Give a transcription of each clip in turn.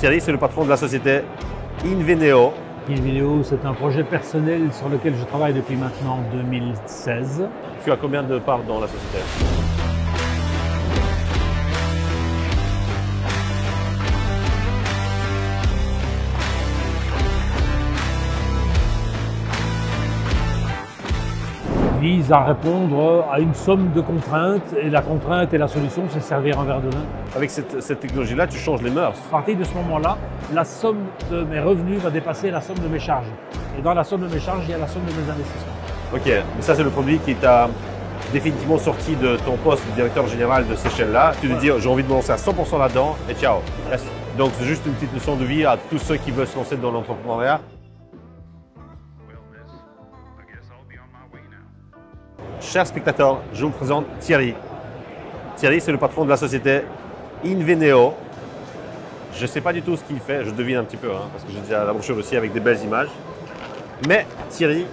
Thierry, c'est le patron de la société Inveneo. Inveneo, c'est un projet personnel sur lequel je travaille depuis maintenant 2016. Tu as combien de parts dans la société? Vise à répondre à une somme de contraintes et la contrainte et la solution, c'est servir un verre de vin. Avec cette technologie-là, tu changes les mœurs. À partir de ce moment-là, la somme de mes revenus va dépasser la somme de mes charges. Et dans la somme de mes charges, il y a la somme de mes investissements. Ok, mais ça c'est le produit qui t'a définitivement sorti de ton poste de directeur général de ces chaînes-là. Tu te dis, j'ai envie de me lancer à 100% là-dedans et ciao. Donc c'est juste une petite leçon de vie à tous ceux qui veulent se lancer dans l'entrepreneuriat. Chers spectateurs, je vous présente Thierry. Thierry, c'est le patron de la société Inveneo. Je ne sais pas du tout ce qu'il fait, je devine un petit peu, parce que j'ai déjà la brochure aussi avec des belles images. Mais Thierry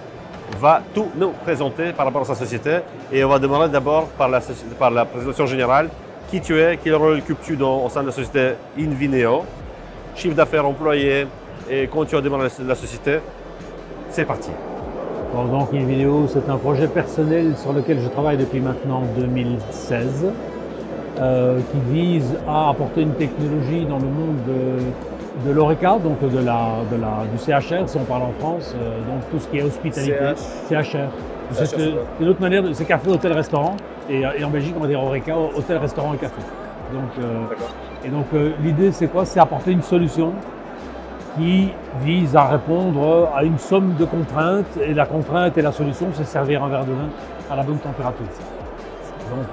va tout nous présenter par rapport à sa société. Et on va démarrer d'abord par la présentation générale. Qui tu es, quel rôle occupes-tu au sein de la société Inveneo, chiffre d'affaires, employés, et quand tu as démarré la société. C'est parti. Bon, donc Inveneo, c'est un projet personnel sur lequel je travaille depuis maintenant 2016, qui vise à apporter une technologie dans le monde de l'ORECA, donc du CHR, si on parle en France, donc tout ce qui est hospitalité, CHR. C'est une autre manière, c'est café, hôtel, restaurant, et en Belgique on va dire ORECA, hôtel, restaurant et café. Donc, l'idée c'est quoi? C'est apporter une solution qui vise à répondre à une somme de contraintes, et la contrainte et la solution, c'est servir un verre de vin à la bonne température. Donc,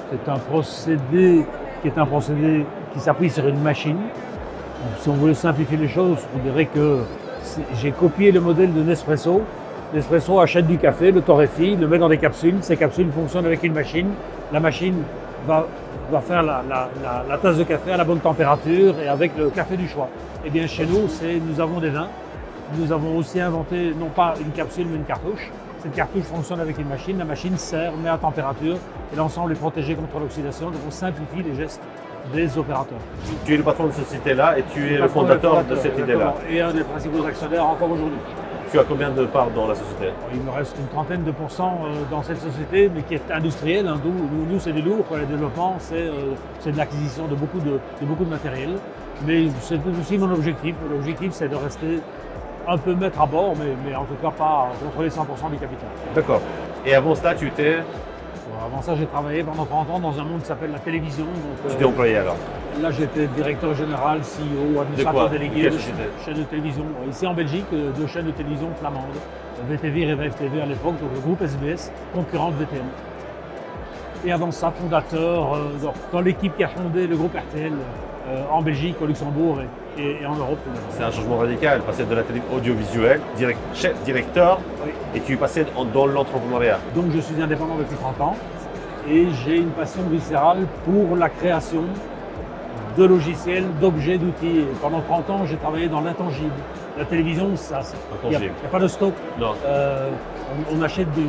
c'est un procédé qui s'appuie sur une machine. Donc, si on voulait simplifier les choses, on dirait que j'ai copié le modèle de Nespresso. Nespresso achète du café, le torréfie, le met dans des capsules. Ces capsules fonctionnent avec une machine. La machine va faire la tasse de café à la bonne température et avec le café du choix. Eh bien, chez nous, nous avons des vins. Nous avons aussi inventé, non pas une capsule, mais une cartouche. Cette cartouche fonctionne avec une machine. La machine sert, met à température et l'ensemble est protégé contre l'oxydation. Donc, on simplifie les gestes des opérateurs. Tu es le patron de cette société-là et tu es le fondateur de cette idée-là. Et un des principaux actionnaires encore aujourd'hui. Tu as combien de parts dans la société? Il me reste une trentaine de pourcents dans cette société, mais qui est industrielle. Nous, c'est du lourd. Le développement, c'est de l'acquisition de beaucoup de matériel. Mais c'est aussi mon objectif. L'objectif, c'est de rester un peu maître à bord, mais en tout cas pas contrôler 100% du capital. D'accord. Et avant cela, tu étais? Avant ça, j'ai travaillé pendant 30 ans dans un monde qui s'appelle la télévision. Tu étais employé alors? Là, j'étais directeur général, CEO, administrateur délégué de chaîne de télévision. Ici en Belgique, deux chaînes de télévision flamandes. VTV et Revive TV à l'époque, donc le groupe SBS, concurrent de VTM. Et avant ça, fondateur dans l'équipe qui a fondé le groupe RTL en Belgique, au Luxembourg et en Europe. C'est un changement radical, passer de la télé audiovisuelle, chef directeur, oui. Et tu es passé dans l'entrepreneuriat. Donc je suis indépendant depuis 30 ans et j'ai une passion viscérale pour la création de logiciels, d'objets, d'outils. Pendant 30 ans, j'ai travaillé dans l'intangible. La télévision, ça, il n'y a pas de stock. Non. On achète du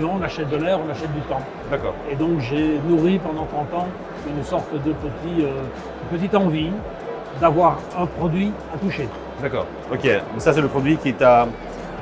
vent, on achète de l'air, on achète du temps. D'accord. Et donc j'ai nourri pendant 30 ans une sorte de petite envie d'avoir un produit à toucher. D'accord. Ok. Mais ça, c'est le produit qui t'a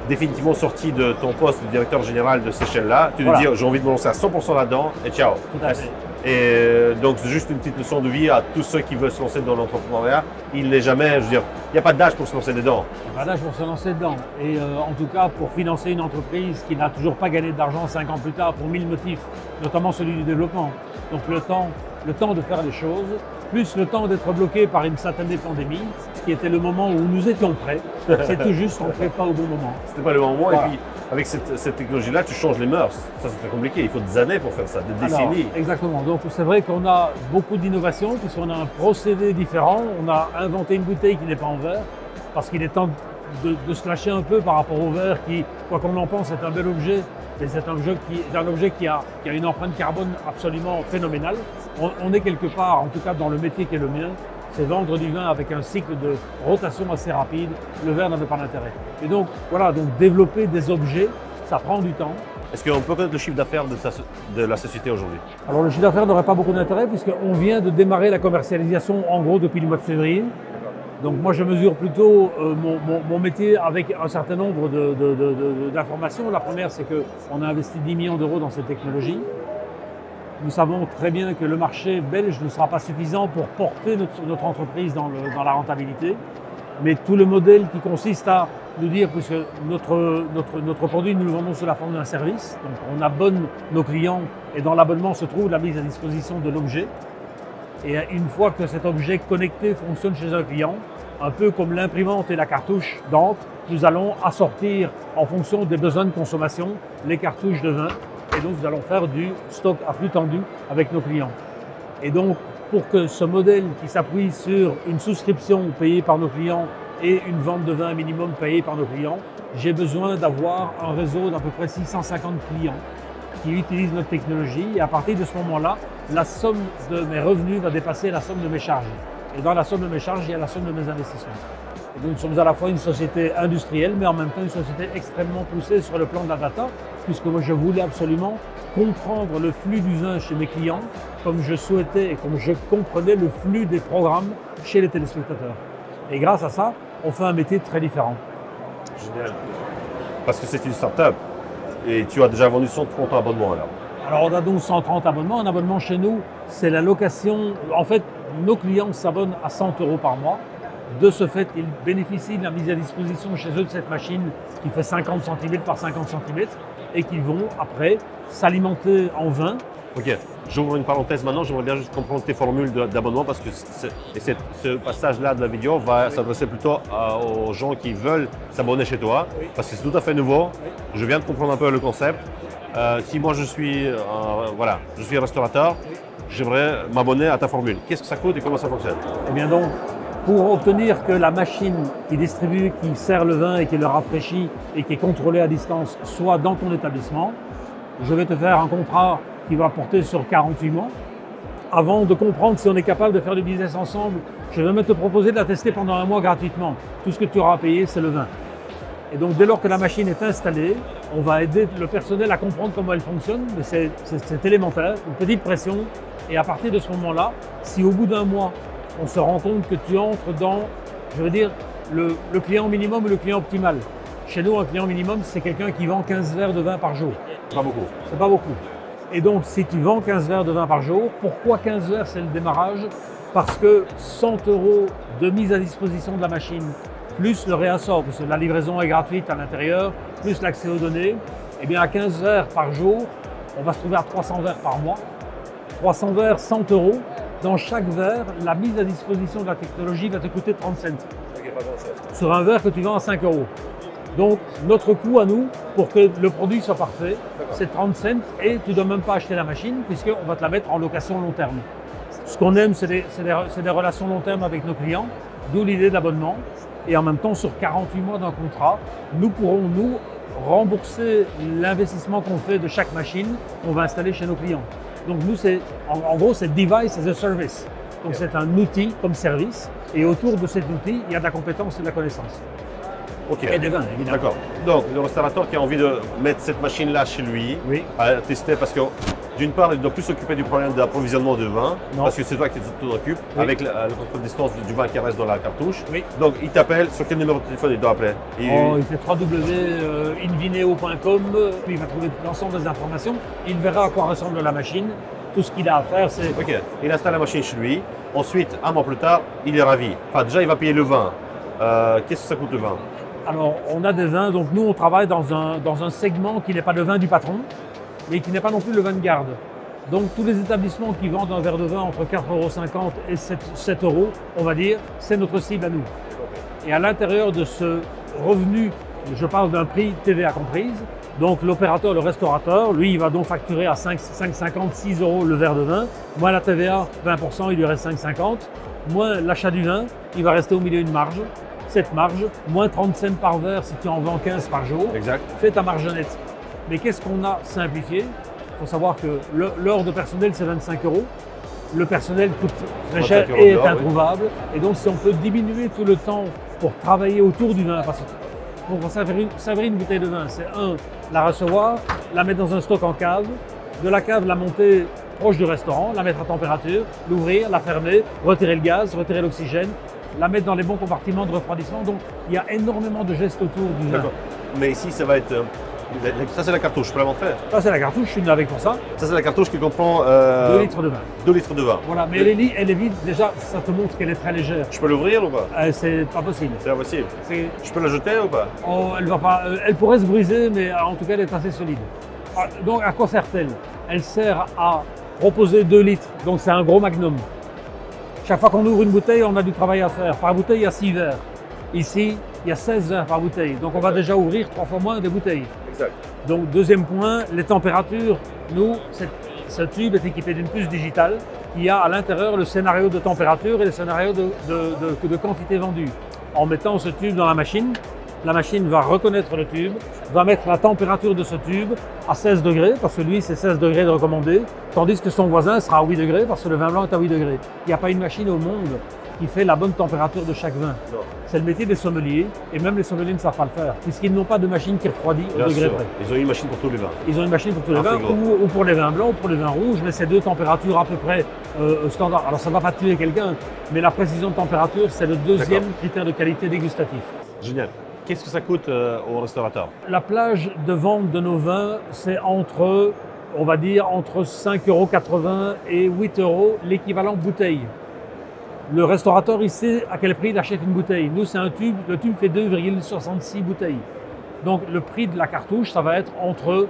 définitivement sorti de ton poste de directeur général de ces chaînes-là. Tu te dis, j'ai envie de me lancer à 100% là-dedans et ciao. Tout à fait. Et donc, c'est juste une petite leçon de vie à tous ceux qui veulent se lancer dans l'entrepreneuriat. Il n'est jamais, je veux dire, il n'y a pas d'âge pour se lancer dedans. Il n'y a pas d'âge pour se lancer dedans. Et en tout cas, pour financer une entreprise qui n'a toujours pas gagné d'argent 5 ans plus tard pour 1000 motifs, notamment celui du développement. Donc le temps de faire les choses, plus le temps d'être bloqué par une satanée pandémie, qui était le moment où nous étions prêts. C'est tout juste, on ne fait pas au bon moment. C'était pas le bon moment. Voilà. Et puis, avec cette technologie-là, tu changes les mœurs. Ça, c'est très compliqué. Il faut des années pour faire ça, des décennies. Exactement. Donc, c'est vrai qu'on a beaucoup d'innovations, puisqu'on a un procédé différent. On a inventé une bouteille qui n'est pas en verre, parce qu'il est temps de se lâcher un peu par rapport au verre qui, quoi qu'on en pense, est un bel objet. C'est un objet qui a une empreinte carbone absolument phénoménale. On est quelque part, en tout cas dans le métier qui est le mien, c'est vendre du vin avec un cycle de rotation assez rapide. Le verre n'avait pas d'intérêt. Et donc, voilà, donc développer des objets, ça prend du temps. Est-ce qu'on peut connaître le chiffre d'affaires de la société aujourd'hui? Alors, le chiffre d'affaires n'aurait pas beaucoup d'intérêt puisqu'on vient de démarrer la commercialisation en gros depuis le mois de février. Donc moi je mesure plutôt mon métier avec un certain nombre d'informations. La première, c'est qu'on a investi 10 millions d'euros dans cette technologie. Nous savons très bien que le marché belge ne sera pas suffisant pour porter notre entreprise dans la rentabilité. Mais tout le modèle qui consiste à nous dire, puisque notre produit, nous le vendons sous la forme d'un service, donc on abonne nos clients et dans l'abonnement se trouve la mise à disposition de l'objet. Et une fois que cet objet connecté fonctionne chez un client, un peu comme l'imprimante et la cartouche d'encre, nous allons assortir en fonction des besoins de consommation les cartouches de vin. Et donc nous allons faire du stock à flux tendu avec nos clients. Et donc pour que ce modèle qui s'appuie sur une souscription payée par nos clients et une vente de vin minimum payée par nos clients, j'ai besoin d'avoir un réseau d'à peu près 650 clients qui utilisent notre technologie. Et à partir de ce moment-là, la somme de mes revenus va dépasser la somme de mes charges. Et dans la somme de mes charges, il y a la somme de mes investissements. Et donc nous sommes à la fois une société industrielle, mais en même temps une société extrêmement poussée sur le plan de la data, puisque moi je voulais absolument comprendre le flux du vin chez mes clients, comme je souhaitais et comme je comprenais le flux des programmes chez les téléspectateurs. Et grâce à ça, on fait un métier très différent. Génial. Parce que c'est une start-up et tu as déjà vendu 130 abonnements alors. Alors on a donc 130 abonnements. Un abonnement chez nous, c'est la location. En fait, nos clients s'abonnent à 100 € par mois. De ce fait, ils bénéficient de la mise à disposition chez eux de cette machine qui fait 50 cm par 50 cm et qui vont après s'alimenter en vin. Ok, j'ouvre une parenthèse maintenant, j'aimerais bien juste comprendre tes formules d'abonnement parce que ce passage-là de la vidéo va s'adresser plutôt aux gens qui veulent s'abonner chez toi, parce que c'est tout à fait nouveau. Je viens de comprendre un peu le concept. Si moi je suis restaurateur, j'aimerais m'abonner à ta formule. Qu'est-ce que ça coûte et comment ça fonctionne? Eh bien donc, pour obtenir que la machine qui distribue, qui sert le vin et qui le rafraîchit et qui est contrôlée à distance soit dans ton établissement, je vais te faire un contrat qui va porter sur 48 mois. Avant de comprendre si on est capable de faire du business ensemble, je vais même te proposer de la tester pendant un mois gratuitement. Tout ce que tu auras à payer, c'est le vin. Et donc dès lors que la machine est installée, on va aider le personnel à comprendre comment elle fonctionne, mais c'est élémentaire, une petite pression. Et à partir de ce moment-là, si au bout d'un mois, on se rend compte que tu entres dans, je veux dire, le client minimum ou le client optimal. Chez nous, un client minimum, c'est quelqu'un qui vend 15 verres de vin par jour. Pas beaucoup. C'est pas beaucoup. Et donc, si tu vends 15 verres de vin par jour, pourquoi 15 verres, c'est le démarrage? Parce que 100 € de mise à disposition de la machine, plus le réassort, parce que la livraison est gratuite à l'intérieur, plus l'accès aux données, et bien à 15 verres par jour, on va se trouver à 300 verres par mois. 300 verres, 100 €. Dans chaque verre, la mise à disposition de la technologie va te coûter 30 cents. Sur un verre que tu vends à 5 €. Donc, notre coût à nous, pour que le produit soit parfait, c'est 30 cents et tu ne dois même pas acheter la machine puisqu'on va te la mettre en location long terme. Ce qu'on aime, c'est des relations long terme avec nos clients, d'où l'idée d'abonnement. Et en même temps, sur 48 mois d'un contrat, nous pourrons nous rembourser l'investissement qu'on fait de chaque machine qu'on va installer chez nos clients. Donc nous, en gros, c'est Device as a Service. Donc c'est un outil comme service et autour de cet outil, il y a de la compétence et de la connaissance. Ok. Et des vins, évidemment. D'accord. Donc, le restaurateur qui a envie de mettre cette machine-là chez lui, Oui. à tester, parce que d'une part, il ne doit plus s'occuper du problème d'approvisionnement de vin, Non. parce que c'est toi qui t'en occupes, Oui. avec le contrôle de distance du vin qui reste dans la cartouche. Oui. Donc, il t'appelle, sur quel numéro de téléphone il doit appeler? Il fait www.invineo.com, puis il va trouver l'ensemble des informations. Il verra à quoi ressemble la machine. Tout ce qu'il a à faire, c'est… Ok, il installe la machine chez lui. Ensuite, un mois plus tard, il est ravi. Enfin, déjà, il va payer le vin. Qu'est-ce que ça coûte le vin? Alors, on a des vins, donc nous, on travaille dans un segment qui n'est pas le vin du patron, mais qui n'est pas non plus le vin de garde. Donc, tous les établissements qui vendent un verre de vin entre 4,50 € et 7 €, on va dire, c'est notre cible à nous. Et à l'intérieur de ce revenu, je parle d'un prix TVA comprise, donc l'opérateur, le restaurateur, lui, il va donc facturer à 5,50, 6 € le verre de vin, moins la TVA, 20%, il lui reste 5,50, moins l'achat du vin, il va rester au milieu une marge. Cette marge, moins 30 cents par verre si tu en vends 15 par jour, Exact. fais ta marge nette. Mais qu'est-ce qu'on a simplifié? Il faut savoir que l'heure de personnel, c'est 25 €. Le personnel coûte très cher 25 € et est de l'heure, introuvable. Oui. Et donc, si on peut diminuer tout le temps pour travailler autour du vin, parce que pour servir une bouteille de vin, c'est la recevoir, la mettre dans un stock en cave, de la cave, la monter proche du restaurant, la mettre à température, l'ouvrir, la fermer, retirer le gaz, retirer l'oxygène, la mettre dans les bons compartiments de refroidissement. Donc il y a énormément de gestes autour du vin. D'accord. Mais ici, ça va être. Ça, c'est la cartouche, je peux la montrer. Ça, c'est la cartouche, je suis venu avec pour ça. Ça, c'est la cartouche qui comprend 2 litres de vin. 2 litres de vin. Voilà, mais elle est vide. Déjà, ça te montre qu'elle est très légère. Je peux l'ouvrir ou pas? C'est pas possible. C'est impossible. C'est- Je peux la jeter ou pas? Oh, elle va pas, elle pourrait se briser, mais en tout cas, elle est assez solide. Ah, donc, à quoi sert-elle? Elle sert à proposer 2 litres, donc c'est un gros magnum. Chaque fois qu'on ouvre une bouteille, on a du travail à faire. Par bouteille, il y a 6 verres. Ici, il y a 16 verres par bouteille. Donc, on va déjà ouvrir 3 fois moins des bouteilles. Exact. Donc, deuxième point, les températures. Nous, ce tube est équipé d'une puce digitale qui a à l'intérieur le scénario de température et le scénario de quantité vendue. En mettant ce tube dans la machine va reconnaître le tube, va mettre la température de ce tube à 16 degrés, parce que lui, c'est 16 degrés de recommandé, tandis que son voisin sera à 8 degrés, parce que le vin blanc est à 8 degrés. Il n'y a pas une machine au monde qui fait la bonne température de chaque vin. Non. C'est le métier des sommeliers, et même les sommeliers ne savent pas le faire, puisqu'ils n'ont pas de machine qui refroidit au Bien degré sûr. près. Ils ont une machine pour tous les vins. Ils ont une machine pour tous les Un vins, frigo. ou pour les vins blancs, ou pour les vins rouges, mais c'est 2 températures à peu près standard. Alors ça ne va pas tuer quelqu'un, mais la précision de température, c'est le deuxième critère de qualité dégustatif. Génial. Qu'est-ce que ça coûte au restaurateur? La plage de vente de nos vins, c'est entre, on va dire, entre 5,80 € et 8 € l'équivalent bouteille. Le restaurateur, il sait à quel prix il achète une bouteille. Nous, c'est un tube, le tube fait 2,66 bouteilles. Donc le prix de la cartouche, ça va être entre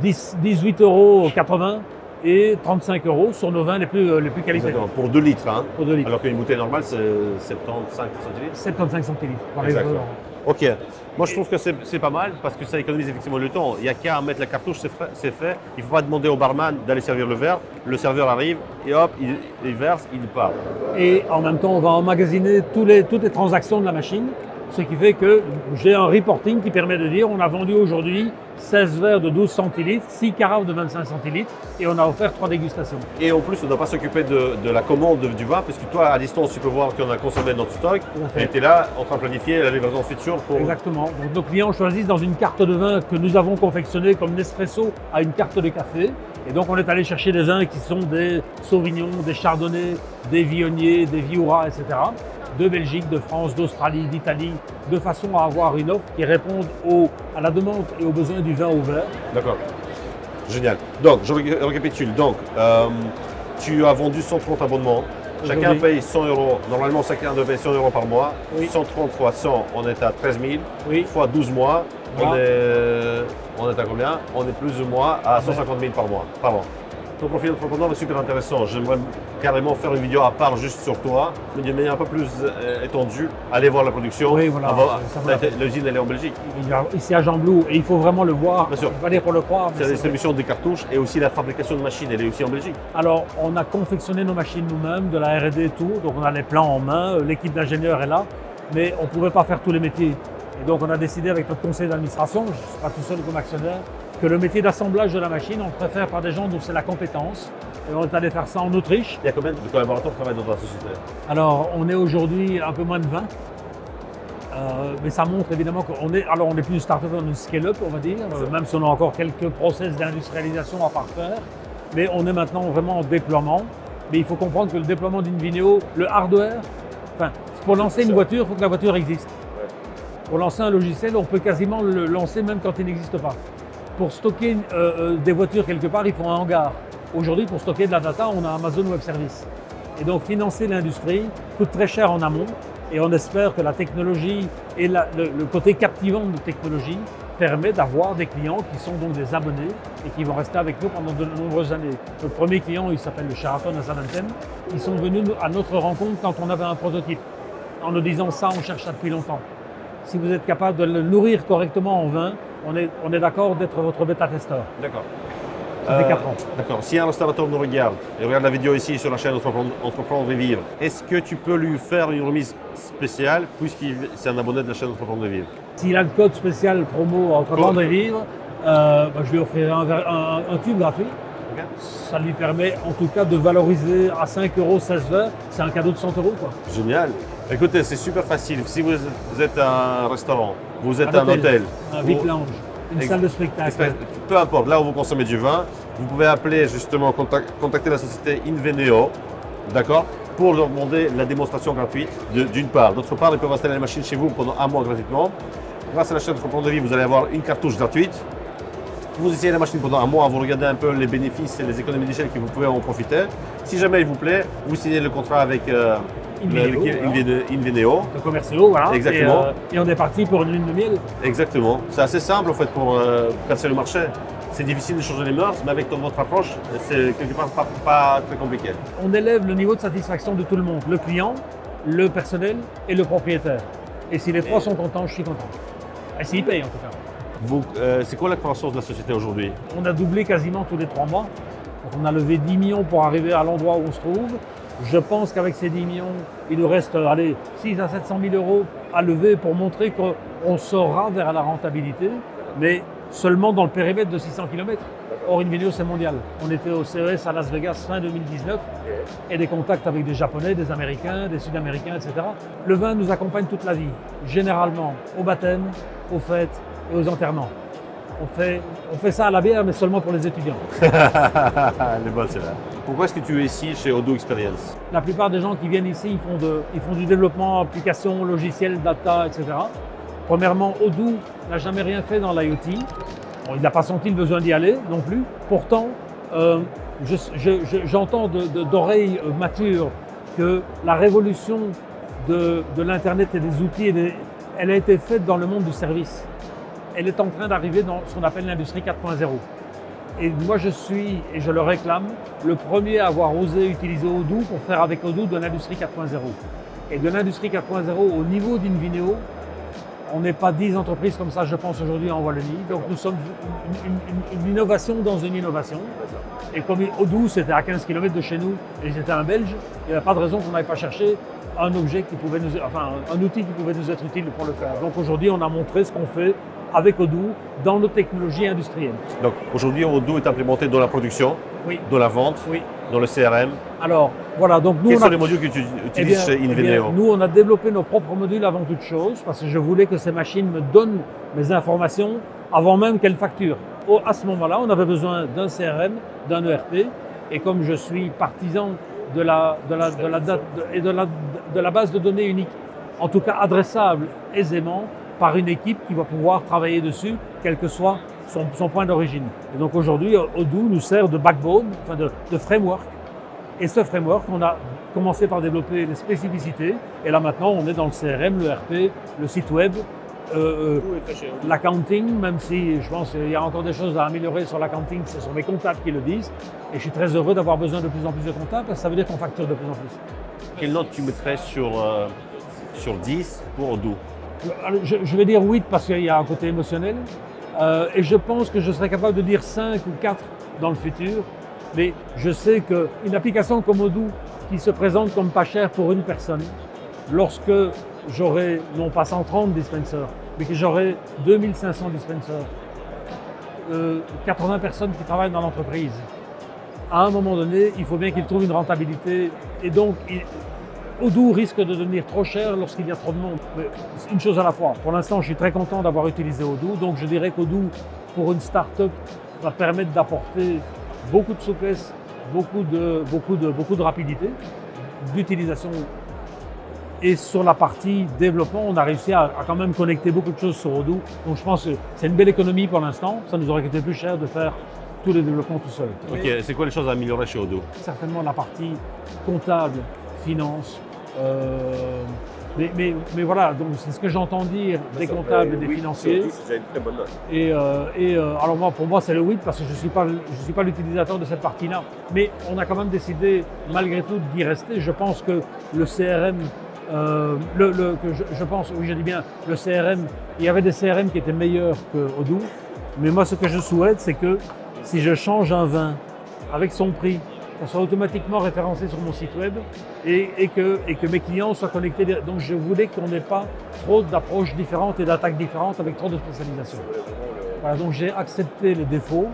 18,80 € et 35 € sur nos vins les plus qualitatifs. Exactement. Pour 2 litres. Hein. Pour 2 litres. Alors qu'une bouteille normale, c'est 75 centilitres. 75 centilitres. Par Exactement. exemple. Ok. Moi, je trouve que c'est pas mal parce que ça économise effectivement le temps. Il n'y a qu'à mettre la cartouche, c'est fait. Il ne faut pas demander au barman d'aller servir le verre. Le serveur arrive et hop, il verse, il part. Et en même temps, on va emmagasiner toutes les transactions de la machine, ce qui fait que j'ai un reporting qui permet de dire on a vendu aujourd'hui 16 verres de 12 centilitres, 6 carafes de 25 centilitres et on a offert 3 dégustations. Et en plus, on ne doit pas s'occuper de la commande du vin, puisque toi, à distance, tu peux voir qu'on a consommé notre stock. Tout à fait. Et tu es là en train de planifier la livraison future pour. Exactement. Donc nos clients choisissent dans une carte de vin que nous avons confectionnée comme Nespresso à une carte de café. Et donc on est allé chercher des vins qui sont des Sauvignons, des Chardonnays, des Viogniers, des Viura, etc. De Belgique, de France, d'Australie, d'Italie, de façon à avoir une offre qui réponde à la demande et aux besoins du vin au verre. D'accord. Génial. Donc, je récapitule. Donc, tu as vendu 130 abonnements. Chacun Aujourd'hui. paye 100 €. Normalement, chacun doit payer 100 € par mois. Oui. 130 fois 100, on est à 13 000. Oui. Fois 12 mois, Voilà. on est à combien? On est plus ou moins à 150 000 par mois, par an. Ton profil d'entrepreneur est super intéressant. J'aimerais carrément faire une vidéo à part juste sur toi, mais d'une manière un peu plus étendue. Aller voir la production. Oui, voilà. Ça vaut la peine. L'usine, elle est en Belgique. Il y a ici à Jean-Blou et il faut vraiment le voir. Bien sûr. Je ne vais pas dire pour le croire. mais C'est la c'est- distribution des cartouches et aussi la fabrication de machines, elle est aussi en Belgique. Alors, on a confectionné nos machines nous-mêmes, de la R&D et tout, donc on a les plans en main, l'équipe d'ingénieurs est là, mais on ne pouvait pas faire tous les métiers. Et donc on a décidé avec notre conseil d'administration, je ne suis pas tout seul comme actionnaire, que le métier d'assemblage de la machine, on préfère par des gens dont c'est la compétence. Et on est allé faire ça en Autriche. Il y a combien de collaborateurs qui travaillent dans ta société? Alors, on est aujourd'hui un peu moins de 20. Mais ça montre évidemment qu'on est, alors on est plus une start-up, on est une scale-up, on va dire, même si on a encore quelques process d'industrialisation à parfaire. Mais on est maintenant vraiment en déploiement. Mais il faut comprendre que le déploiement d'une vidéo, le hardware, enfin, pour lancer une voiture, il faut que la voiture existe. Pour lancer un logiciel, on peut quasiment le lancer même quand il n'existe pas. Pour stocker des voitures quelque part, il faut un hangar. Aujourd'hui, pour stocker de la data, on a Amazon Web Services. Et donc, financer l'industrie coûte très cher en amont. Et on espère que la technologie et le côté captivant de technologie permet d'avoir des clients qui sont donc des abonnés et qui vont rester avec nous pendant de nombreuses années. Notre premier client, il s'appelle le Sheraton à Zaventem. Ils sont venus à notre rencontre quand on avait un prototype, en nous disant ça, on cherche ça depuis longtemps. Si vous êtes capable de le nourrir correctement en vin, on est d'accord d'être votre bêta-testeur. D'accord. Ça fait 4 ans. D'accord. Si un restaurateur nous regarde et regarde la vidéo ici sur la chaîne Entreprendre et Vivre, est-ce que tu peux lui faire une remise spéciale puisqu'il c'est un abonné de la chaîne Entreprendre et Vivre? S'il a le code spécial promo Entreprendre et Vivre, je lui offrirai un tube gratuit. Ok. Ça lui permet en tout cas de valoriser à 5 € 16 verres. C'est un cadeau de 100 €, quoi. Génial. Écoutez, c'est super facile. Si vous êtes un restaurant, vous êtes un hôtel, un vous- VIP lounge, une salle de spectacle. peu importe, là où vous consommez du vin, vous pouvez appeler justement, contacter la société Inveneo, d'accord? pour leur demander la démonstration gratuite d'une part. D'autre part, ils peuvent installer la machine chez vous pendant un mois gratuitement. Grâce à la chaîne de Comprendre Vie, vous allez avoir une cartouche gratuite. Vous essayez la machine pendant un mois, vous regardez un peu les bénéfices et les économies d'échelle que vous pouvez en profiter. Si jamais il vous plaît, vous signez le contrat avec Inveneo. De commerciaux, voilà. Exactement. Et on est parti pour une lune de miel. Exactement. C'est assez simple en fait pour casser le marché. C'est difficile de changer les mœurs, mais avec votre approche, c'est quelque part pas très compliqué. On élève le niveau de satisfaction de tout le monde, le client, le personnel et le propriétaire. Et si les trois sont contents, je suis content. Et s'ils payent en tout cas. C'est quoi la croissance de la société aujourd'hui? On a doublé quasiment tous les 3 mois. Donc on a levé 10 millions pour arriver à l'endroit où on se trouve. Je pense qu'avec ces 10 millions, il nous reste 600 à 700 000 euros à lever pour montrer qu'on sera vers la rentabilité, mais seulement dans le périmètre de 600 km. Or, Inveneo, c'est mondial. On était au CES à Las Vegas fin 2019 et des contacts avec des Japonais, des Américains, des Sud-Américains, etc. Le vin nous accompagne toute la vie, généralement au baptême, aux fêtes et aux enterrements. On fait ça à la bière, mais seulement pour les étudiants. Elle est bonne, c'est là. Pourquoi est-ce que tu es ici chez Odoo Experience? La plupart des gens qui viennent ici, ils font du développement, applications, logiciels, data, etc. Premièrement, Odoo n'a jamais rien fait dans l'IoT. Bon, il n'a pas senti le besoin d'y aller non plus. Pourtant, j'entends d'oreilles matures que la révolution de l'Internet et des outils, elle a été faite dans le monde du service. Elle est en train d'arriver dans ce qu'on appelle l'industrie 4.0. Et moi, je suis, et je le réclame, le premier à avoir osé utiliser Odoo pour faire avec Odoo de l'industrie 4.0. Et de l'industrie 4.0 au niveau d'Inveneo, on n'est pas 10 entreprises comme ça, je pense, aujourd'hui en Wallonie. Donc nous sommes une innovation dans une innovation. Et comme Odoo, c'était à 15 km de chez nous, et c'était un Belge, il n'y avait pas de raison qu'on n'aille pas chercher un outil qui pouvait nous être utile pour le faire. Donc aujourd'hui, on a montré ce qu'on fait avec Odoo dans nos technologies industrielles. Donc aujourd'hui, Odoo est implémenté dans la production, oui, dans la vente, oui, dans le CRM. Alors, voilà, donc nous... Quels sont les modules que tu utilises chez Inveneo? Nous, on a développé nos propres modules avant toute chose, parce que je voulais que ces machines me donnent mes informations avant même qu'elles facturent. À ce moment-là, on avait besoin d'un CRM, d'un ERP, et comme je suis partisan de la base de données unique, en tout cas adressable aisément par une équipe qui va pouvoir travailler dessus, quel que soit son point d'origine. Et donc aujourd'hui, Odoo nous sert de backbone, enfin de framework. Et ce framework, on a commencé par développer les spécificités. Et là maintenant, on est dans le CRM, le RP, le site web, l'accounting, même si je pense qu'il y a encore des choses à améliorer sur l'accounting, ce sont mes comptables qui le disent. Et je suis très heureux d'avoir besoin de plus en plus de comptables, parce que ça veut dire qu'on facture de plus en plus. Quelle note tu mettrais sur 10 pour Odoo? Je vais dire 8 parce qu'il y a un côté émotionnel. Et je pense que je serais capable de dire 5 ou 4 dans le futur. Mais je sais qu'une application comme Odoo qui se présente comme pas chère pour une personne, lorsque j'aurai non pas 130 dispensers, mais que j'aurai 2500 dispensers, 80 personnes qui travaillent dans l'entreprise, à un moment donné, il faut bien qu'ils trouvent une rentabilité. Et donc, Odoo risque de devenir trop cher lorsqu'il y a trop de monde. Mais une chose à la fois. Pour l'instant, je suis très content d'avoir utilisé Odoo. Donc je dirais qu'Odoo, pour une start-up, va permettre d'apporter beaucoup de souplesse, beaucoup de rapidité d'utilisation. Et sur la partie développement, on a réussi à quand même connecter beaucoup de choses sur Odoo. Donc je pense que c'est une belle économie pour l'instant. Ça nous aurait coûté plus cher de faire tous les développements tout seul. Ok, c'est quoi les choses à améliorer chez Odoo? Certainement la partie comptable, finance. Mais voilà, donc c'est ce que j'entends dire des comptables et des financiers. C'est déjà une très bonne note. Alors pour moi, c'est le 8 parce que je suis pas l'utilisateur de cette partie-là. Mais on a quand même décidé, malgré tout, d'y rester. Je pense que le CRM, le CRM, il y avait des CRM qui étaient meilleurs que Odoo. Mais moi, ce que je souhaite, c'est que si je change un vin avec son prix, qu'on soit automatiquement référencé sur mon site web et que mes clients soient connectés. Donc je voulais qu'on n'ait pas trop d'approches différentes et d'attaques différentes avec trop de spécialisation. Voilà, donc j'ai accepté les défauts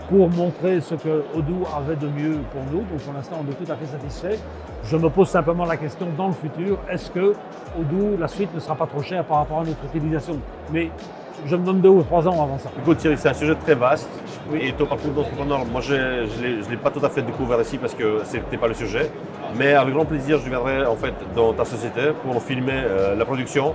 pour montrer ce que Odoo avait de mieux pour nous. Donc pour l'instant, on est tout à fait satisfait. Je me pose simplement la question dans le futur, est-ce que Odoo, la suite ne sera pas trop chère par rapport à notre utilisation? Mais je me donne 2 ou 3 ans avant ça. Écoute Thierry, c'est un sujet très vaste. Oui. Et ton parcours d'entrepreneur, moi je ne l'ai pas tout à fait découvert ici parce que ce n'était pas le sujet. Mais avec grand plaisir, je viendrai en fait dans ta société pour filmer la production,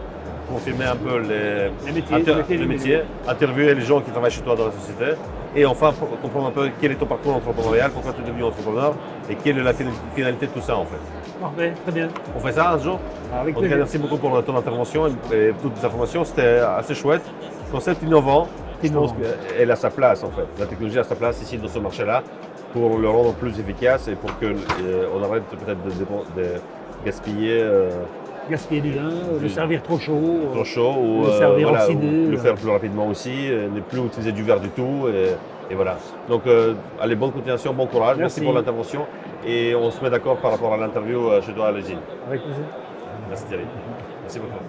pour filmer un peu les métiers, interviewer les gens qui travaillent chez toi dans la société et enfin pour comprendre un peu quel est ton parcours entrepreneurial, pourquoi tu es devenu entrepreneur et quelle est la finalité de tout ça en fait. Parfait, très bien. On fait ça un jour? Avec En tout cas, plaisir. merci beaucoup pour ton intervention et toutes les informations. C'était assez chouette. Concept innovant. Je pense qu'elle a sa place en fait. La technologie a sa place ici dans ce marché-là pour le rendre plus efficace et pour qu'on arrête peut-être de gaspiller Gaspiller du vin, le servir trop chaud. trop chaud ou, le servir voilà, oxydé. ou le faire plus rapidement aussi, ne plus utiliser du verre du tout. Et voilà. Donc, allez, bonne continuation, bon courage. Merci pour l'intervention. Et on se met d'accord par rapport à l'interview chez toi à l'usine. Avec plaisir. Merci Thierry. Merci beaucoup.